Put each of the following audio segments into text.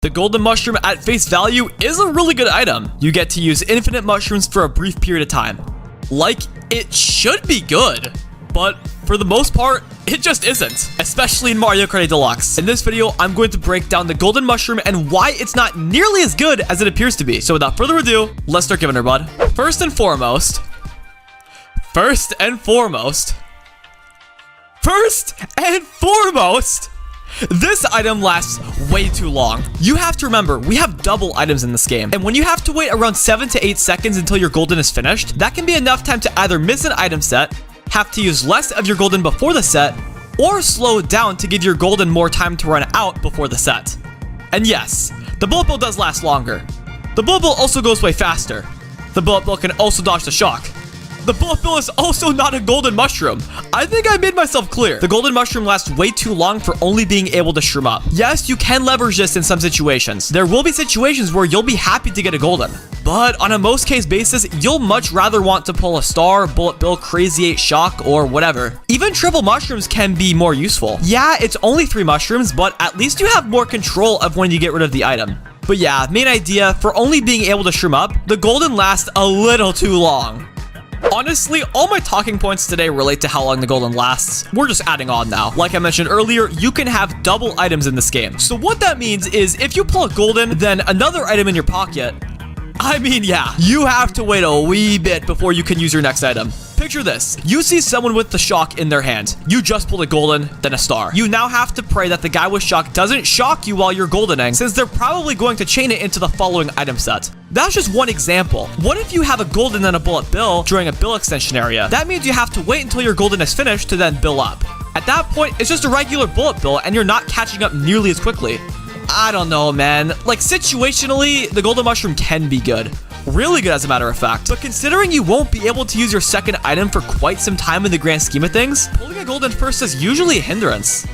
The golden mushroom at face value is a really good item. You get to use infinite mushrooms for a brief period of time. Like, it should be good, but for the most part, it just isn't, especially in Mario Kart 8 Deluxe. In this video, I'm going to break down the golden mushroom and why it's not nearly as good as it appears to be. So without further ado, let's start giving her, bud. First and foremost, this item lasts way too long. You have to remember, we have double items in this game, and when you have to wait around 7 to 8 seconds until your golden is finished, that can be enough time to either miss an item set, have to use less of your golden before the set, or slow it down to give your golden more time to run out before the set. And yes, the bullet bill does last longer. The bullet bill also goes way faster. The bullet bill can also dodge the shock. The bullet bill is also not a golden mushroom. I think I made myself clear. The golden mushroom lasts way too long for only being able to shroom up. Yes, you can leverage this in some situations. There will be situations where you'll be happy to get a golden, but on a most case basis, you'll much rather want to pull a star, bullet bill, crazy 8 shock, or whatever. Even triple mushrooms can be more useful. Yeah, it's only 3 mushrooms, but at least you have more control of when you get rid of the item. But yeah, main idea, for only being able to shroom up, the golden lasts a little too long. Honestly, all my talking points today relate to how long the golden lasts. We're just adding on now. Like I mentioned earlier, you can have double items in this game. So what that means is if you pull a golden, then another item in your pocket, I mean, yeah, you have to wait a wee bit before you can use your next item. Picture this. You see someone with the shock in their hand. You just pulled a golden, then a star. You now have to pray that the guy with shock doesn't shock you while you're goldening, since they're probably going to chain it into the following item set. That's just one example. What if you have a golden and a bullet bill during a bill extension area? That means you have to wait until your golden is finished to then bill up. At that point, it's just a regular bullet bill and you're not catching up nearly as quickly. I don't know, man. Like, situationally, the golden mushroom can be good. Really good, as a matter of fact. But considering you won't be able to use your second item for quite some time in the grand scheme of things, pulling a golden first is usually a hindrance.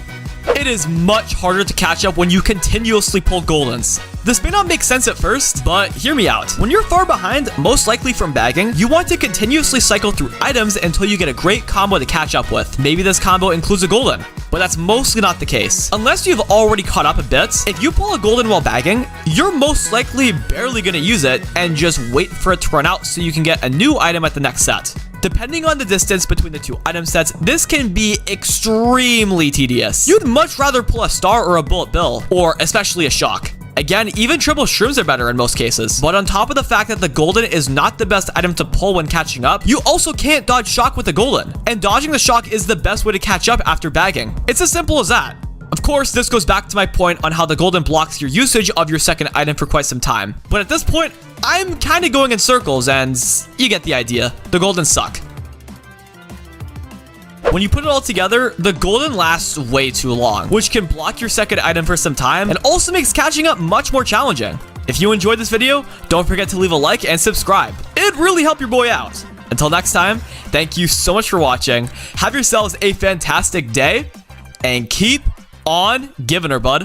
It is much harder to catch up when you continuously pull goldens. This may not make sense at first, but hear me out. When you're far behind, most likely from bagging, you want to continuously cycle through items until you get a great combo to catch up with. Maybe this combo includes a golden, but that's mostly not the case. Unless you've already caught up a bit, if you pull a golden while bagging, you're most likely barely gonna use it and just wait for it to run out so you can get a new item at the next set. Depending on the distance between the 2 item sets, this can be extremely tedious. You'd much rather pull a star or a bullet bill, or especially a shock. Again, even triple shrooms are better in most cases. But on top of the fact that the golden is not the best item to pull when catching up, you also can't dodge shock with the golden. And dodging the shock is the best way to catch up after bagging. It's as simple as that. Of course, this goes back to my point on how the golden blocks your usage of your second item for quite some time. But at this point, I'm kind of going in circles and you get the idea. The golden suck. When you put it all together, the golden lasts way too long, which can block your second item for some time and also makes catching up much more challenging. If you enjoyed this video, don't forget to leave a like and subscribe. It'd really help your boy out. Until next time, thank you so much for watching. Have yourselves a fantastic day and keep on giving her, bud.